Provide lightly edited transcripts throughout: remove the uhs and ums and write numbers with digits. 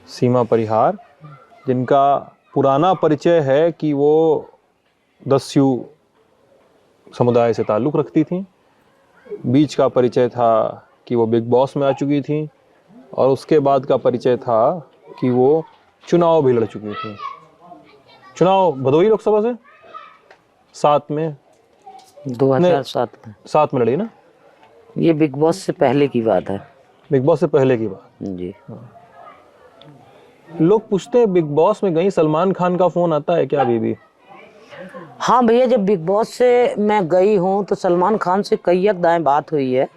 सीमा परिहार, जिनका पुराना परिचय है कि वो दस्यु समुदाय से ताल्लुक़ रखती थी। बीच का परिचय था कि वो बिग बॉस में आ चुकी थी, और उसके बाद का परिचय था कि वो चुनाव भी लड़ चुकी थी। चुनाव भदोही लोकसभा से 7 में 2007 में 7 में लड़ी ना। ये बिग बॉस से पहले की बात है। बिग बॉस से पहले की बात जी। लोग पूछते हैं बिग बॉस में गई, सलमान खान का फोन आता है क्या अभी भी? हाँ भैया, जब बिग बॉस से मैं गई हूँ तो सलमान खान से कई दाएं बात हुई है,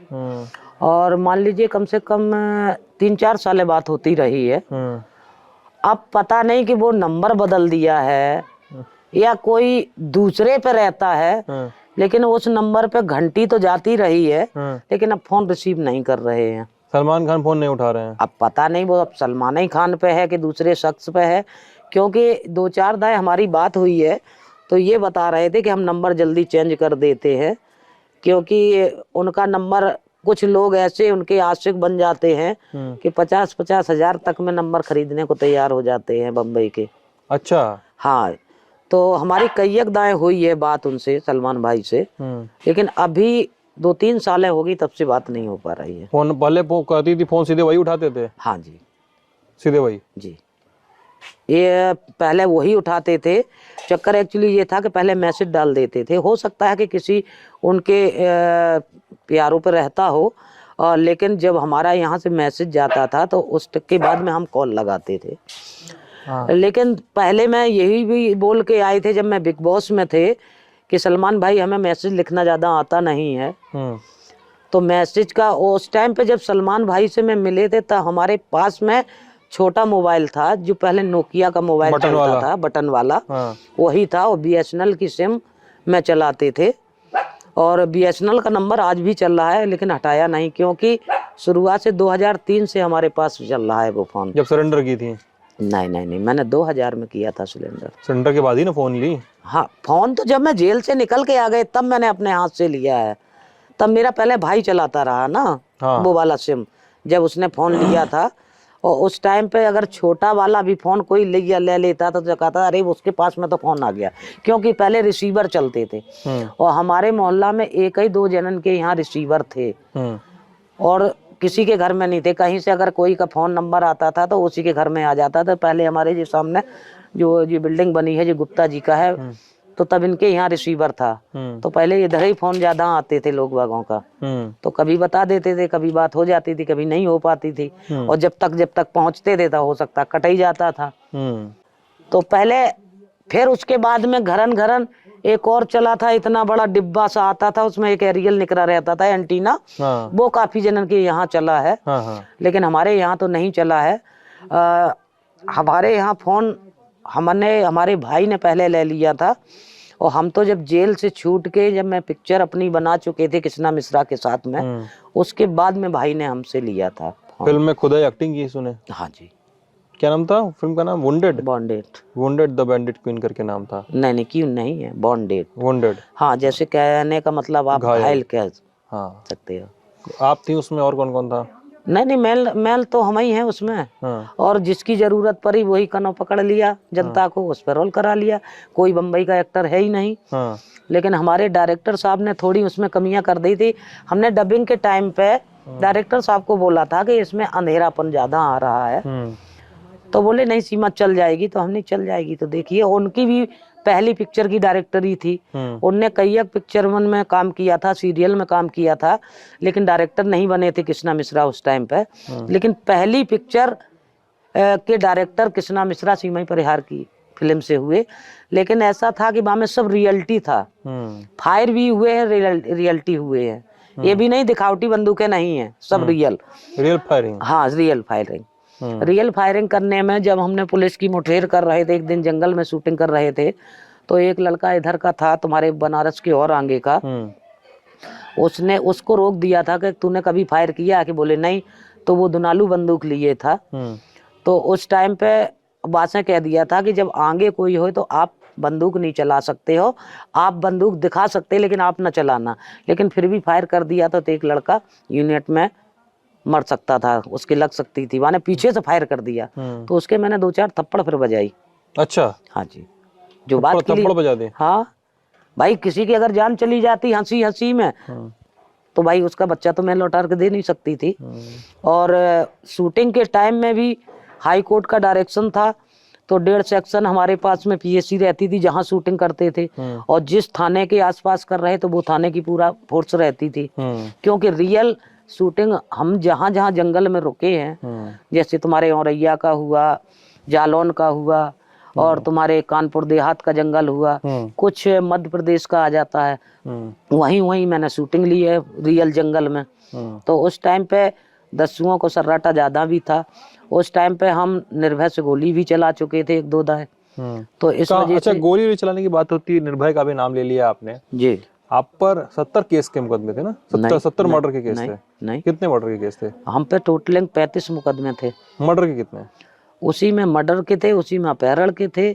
और मान लीजिए कम से कम 3-4 साल बात होती रही है। अब पता नहीं कि वो नंबर बदल दिया है या कोई दूसरे पे रहता है, लेकिन उस नंबर पे घंटी तो जाती रही है, लेकिन अब फोन रिसीव नहीं कर रहे हैं। सलमान खान फोन नहीं उठा रहे हैं। अब पता नहीं वो अब सलमान ही खान पे है कि दूसरे शख्स पे है, क्योंकि 2-4 दाएं हमारी बात हुई है तो ये बता रहे थे कि हम नंबर जल्दी चेंज कर देते हैं, क्योंकि उनका नंबर कुछ लोग ऐसे उनके आशिक बन जाते हैं कि 50-50 हजार तक में नंबर खरीदने को तैयार हो जाते हैं बम्बई के। अच्छा। हाँ, तो हमारी कई दाएं हुई है बात उनसे, सलमान भाई से, लेकिन अभी 2-3 साल हो गई तब से बात नहीं हो पा रही है। फोन पहले कहती थी, फोन सीधे वही उठाते थे? हाँ जी, सीधे वही जी। ये पहले वही उठाते थे। चक्कर एक्चुअली ये था कि पहले मैसेज डाल देते थे, हो सकता है कि किसी उनके प्यारों पे रहता हो, लेकिन जब हमारा यहाँ से मैसेज जाता था तो उस के बाद में हम कॉल लगाते थे। लेकिन पहले मैं यही भी बोल के आए थे जब मैं बिग बॉस में थे कि सलमान भाई हमें मैसेज लिखना ज़्यादा आता नहीं है। तो मैसेज का उस टाइम पे जब सलमान भाई से मैं मिले थे तो हमारे पास में छोटा मोबाइल था, जो पहले नोकिया का मोबाइल चलता था, बटन वाला। वही था, और बीएसएनएल की सिम में चलाते थे, और बीएसएनएल का नंबर आज भी चल रहा है, लेकिन हटाया नहीं, क्योंकि शुरुआत से 2003 से हमारे पास चल रहा है वो फोन। जब सरेंडर की थी? नहीं, मैंने 2000 में किया था सिलेंडर। सरेंडर के बाद ही ना फोन ली? हाँ, फोन तो जब मैं जेल से निकल के आ गए तब मैंने अपने हाथ से लिया है। तब मेरा पहले भाई चलाता रहा ना। वो वाला सिम जब उसने फोन लिया था, और उस टाइम पे अगर छोटा वाला भी फोन कोई ले लेता तो कहता अरे उसके पास में तो फोन आ गया, क्योंकि पहले रिसीवर चलते थे, और हमारे मोहल्ला में 1-2 जनन के यहाँ रिसीवर थे, और किसी के घर में नहीं थे। कहीं से अगर कोई का फोन नंबर आता था तो उसी के घर में आ जाता था। पहले हमारे जो सामने जो बिल्डिंग बनी है जो गुप्ता जी का है, तो तब इनके यहाँ रिसीवर था, तो पहले इधर ही फोन ज्यादा आते थे लोग बागों का। तो कभी बता देते थे, कभी बात हो जाती थी, कभी नहीं हो पाती थी, और जब तक पहुंचते थे तो हो सकता कट ही जाता था। तो पहले फिर उसके बाद में घरन एक और चला था, इतना बड़ा डिब्बा सा आता था, उसमें एक एरियल निकला रहता था, एंटीना। वो काफी जनन के यहाँ चला है, लेकिन हमारे यहाँ तो नहीं चला है। हमारे यहाँ फोन हमारे भाई ने पहले ले लिया था, और हम तो जब जेल से छूट के जब मैं पिक्चर अपनी बना चुके थे कृष्णा मिश्रा के साथ में, उसके बाद में भाई ने हमसे लिया था। फिल्म में खुद ही एक्टिंग की सुने? हाँ जी। क्या नाम था फिल्म का नाम? वुंडेड द बैंडिट क्वीन करके नाम था। नहीं क्यों नहीं है, वुंडेड। हाँ, जैसे कहने का मतलब आप घायल कह सकते हो। आप थी उसमें, और कौन कौन था? नहीं, मेल तो हम ही हैं उसमें। और जिसकी जरूरत पड़ी वही कनो पकड़ लिया, जनता को उस पर रोल करा लिया। कोई बम्बई का एक्टर है ही नहीं। लेकिन हमारे डायरेक्टर साहब ने थोड़ी उसमें कमियां कर दी थी। हमने डबिंग के टाइम पे डायरेक्टर साहब को बोला था कि इसमें अंधेरापन ज्यादा आ रहा है, तो बोले नहीं सीमा चल जाएगी, तो हमने चल जाएगी। तो देखिए, उनकी भी पहली पिक्चर की डायरेक्टर ही थी। उनने कई पिक्चर में काम किया था, सीरियल में काम किया था, लेकिन डायरेक्टर नहीं बने थे कृष्णा मिश्रा उस टाइम पे। लेकिन पहली पिक्चर के डायरेक्टर कृष्णा मिश्रा सीमा परिहार की फिल्म से हुए। लेकिन ऐसा था कि वहाँ में सब रियलिटी था, फायर भी हुए हैं, रियलिटी हुए हैं। ये भी नहीं दिखावटी बंदूकें नहीं है, सब रियल फायरिंग। हाँ, रियल फायरिंग। रियल फायरिंग करने में जब हमने पुलिस की मुठभेड़ कर रहे थे, एक दिन जंगल में शूटिंग कर रहे थे, तो एक लड़का इधर का था तुम्हारे बनारस के और आगे का, उसने उसको रोक दिया था कि तूने कभी फायर किया? कि बोले नहीं, तो वो दुनालू बंदूक लिए था। तो उस टाइम पे बादशाह कह दिया था कि जब आगे कोई हो तो आप बंदूक नहीं चला सकते हो, आप बंदूक दिखा सकते लेकिन आप न चलाना। लेकिन फिर भी फायर कर दिया था, तो एक लड़का यूनिट में मर सकता था, उसके लग सकती थी, मैंने पीछे से फायर कर दिया तो उसके मैंने 2-4 थप्पड़ फिर बजाई। अच्छा, हाँ जी, जो बात के लिए थप्पड़ बजा दे। हाँ भाई, किसी की अगर जान चली जाती हंसी हंसी में तो भाई उसका बच्चा तो मैं लौटा के दे नहीं सकती थी। और शूटिंग के टाइम में भी हाई कोर्ट का डायरेक्शन था, तो 1.5 सेक्शन हमारे पास में पीएससी रहती थी जहां शूटिंग करते थे, और जिस थाने के आसपास कर रहे तो वो थाने की पूरा फोर्स रहती थी, क्योंकि रियल शूटिंग हम जहां जहां जंगल में रुके हैं, जैसे तुम्हारे औरैया का हुआ, जालौन का हुआ, और तुम्हारे कानपुर देहात का जंगल हुआ, कुछ मध्य प्रदेश का आ जाता है, वहीं वहीं मैंने शूटिंग ली है रियल जंगल में। तो उस टाइम पे दस्युओं को सर्राटा ज्यादा भी था, उस टाइम पे हम निर्भय से गोली भी चला चुके थे 1-2 दाए। तो इस वजह अच्छा, से गोली भी चलाने की बात होती है, निर्भय का भी नाम ले लिया आपने जी। आप पर 70 केस के मुकदमे थे ना? 70 मर्डर के केस थे? नहीं, कितने मर्डर के केस थे? हम पे टोटल 35 मुकदमे थे। मर्डर के कितने? उसी में मर्डर के थे, उसी में अपहरण के थे,